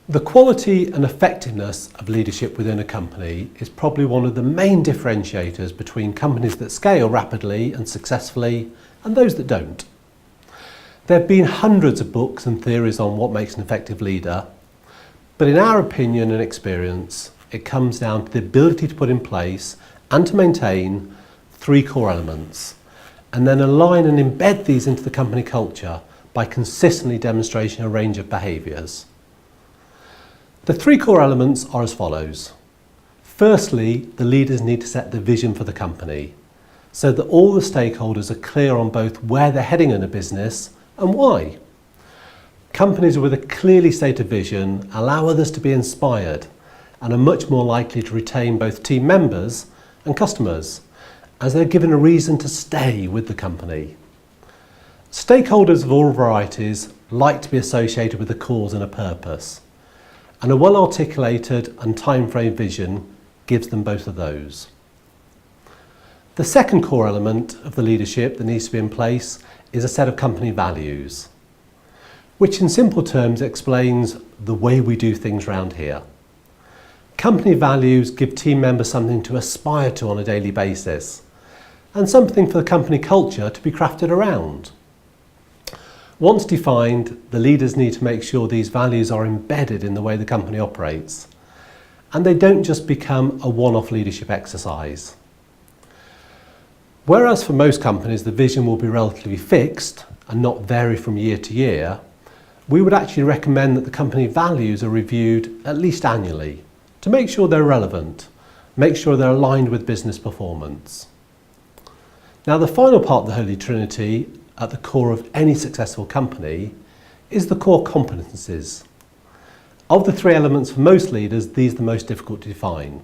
The quality and effectiveness of leadership within a company is probably one of the main differentiators between companies that scale rapidly and successfully and those that don't. There have been hundreds of books and theories on what makes an effective leader, but in our opinion and experience, it comes down to the ability to put in place and to maintain 3 core elements, and then align and embed these into the company culture by consistently demonstrating a range of behaviours. The 3 core elements are as follows. Firstly, the leaders need to set the vision for the company so that all the stakeholders are clear on both where they're heading in a business and why. Companies with a clearly stated vision allow others to be inspired and are much more likely to retain both team members and customers as they're given a reason to stay with the company. Stakeholders of all varieties like to be associated with a cause and a purpose, and a well-articulated and time-frame vision gives them both of those. The second core element of the leadership that needs to be in place is a set of company values, which in simple terms explains the way we do things around here. Company values give team members something to aspire to on a daily basis, and something for the company culture to be crafted around. Once defined, the leaders need to make sure these values are embedded in the way the company operates, and they don't just become a one-off leadership exercise. Whereas for most companies the vision will be relatively fixed and not vary from year to year, we would actually recommend that the company values are reviewed at least annually to make sure they're relevant, make sure they're aligned with business performance. Now, the final part of the Holy Trinity at the core of any successful company is the core competencies. Of the 3 elements for most leaders, these are the most difficult to define.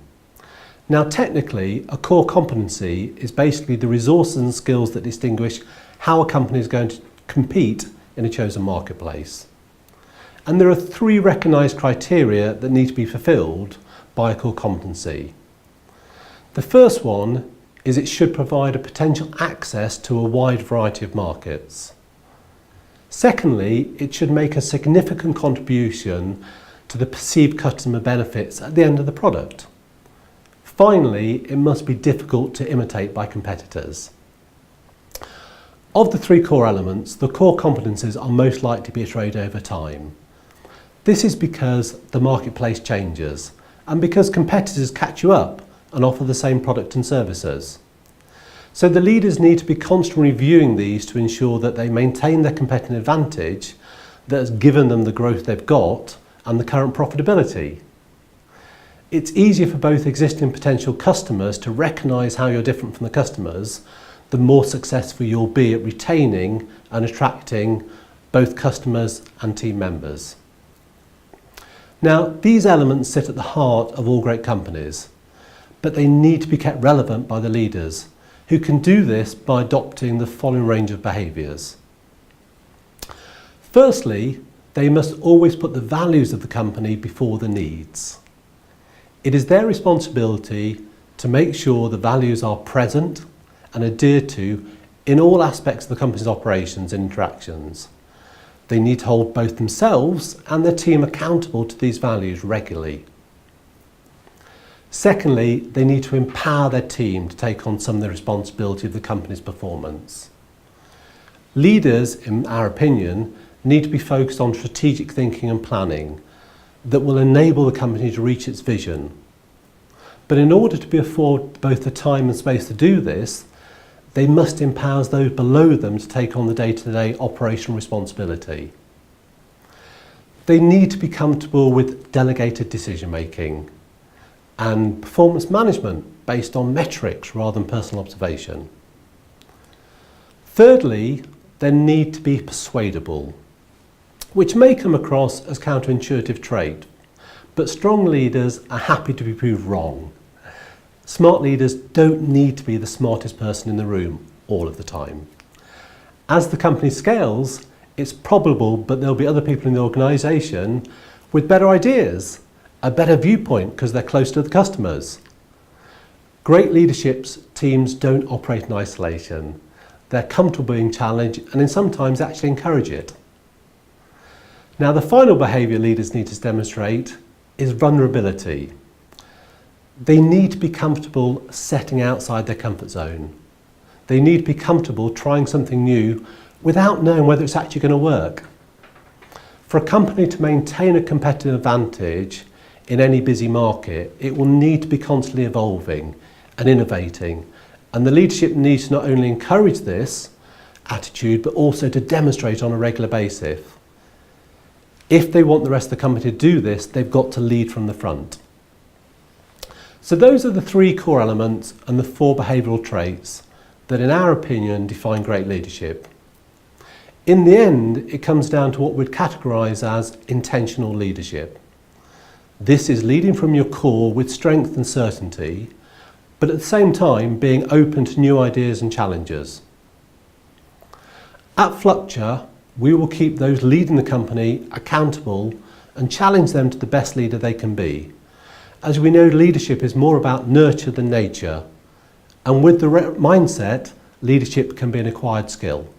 Now, technically, a core competency is basically the resources and skills that distinguish how a company is going to compete in a chosen marketplace. And there are 3 recognised criteria that need to be fulfilled by a core competency. The first one is it should provide a potential access to a wide variety of markets. Secondly, it should make a significant contribution to the perceived customer benefits at the end of the product. Finally, it must be difficult to imitate by competitors. Of the 3 core elements, the core competencies are most likely to be iterated over time. This is because the marketplace changes and because competitors catch you up and offer the same product and services. So the leaders need to be constantly reviewing these to ensure that they maintain their competitive advantage that has given them the growth they've got and the current profitability. It's easier for both existing and potential customers to recognise how you're different from the customers, the more successful you'll be at retaining and attracting both customers and team members. Now, these elements sit at the heart of all great companies, but they need to be kept relevant by the leaders, who can do this by adopting the following range of behaviours. Firstly, they must always put the values of the company before the needs. It is their responsibility to make sure the values are present and adhered to in all aspects of the company's operations and interactions. They need to hold both themselves and their team accountable to these values regularly. Secondly, they need to empower their team to take on some of the responsibility of the company's performance. Leaders, in our opinion, need to be focused on strategic thinking and planning that will enable the company to reach its vision. But in order to be afforded both the time and space to do this, they must empower those below them to take on the day-to-day operational responsibility. They need to be comfortable with delegated decision-making and performance management based on metrics rather than personal observation. Thirdly, they need to be persuadable, which may come across as counterintuitive trait, but strong leaders are happy to be proved wrong. Smart leaders don't need to be the smartest person in the room all of the time. As the company scales, it's probable that there'll be other people in the organisation with better ideas, a better viewpoint because they're close to the customers. Great leadership teams don't operate in isolation. They're comfortable being challenged and sometimes actually encourage it. Now, the final behaviour leaders need to demonstrate is vulnerability. They need to be comfortable setting outside their comfort zone. They need to be comfortable trying something new without knowing whether it's actually going to work. For a company to maintain a competitive advantage in any busy market, it will need to be constantly evolving and innovating. And the leadership needs to not only encourage this attitude, but also to demonstrate on a regular basis. If they want the rest of the company to do this, they've got to lead from the front. So those are the 3 core elements and the 4 behavioural traits that, in our opinion, define great leadership. In the end, it comes down to what we'd categorise as intentional leadership. This is leading from your core with strength and certainty, but at the same time being open to new ideas and challenges. At Flucture, we will keep those leading the company accountable and challenge them to the best leader they can be. As we know, leadership is more about nurture than nature, and with the mindset, leadership can be an acquired skill.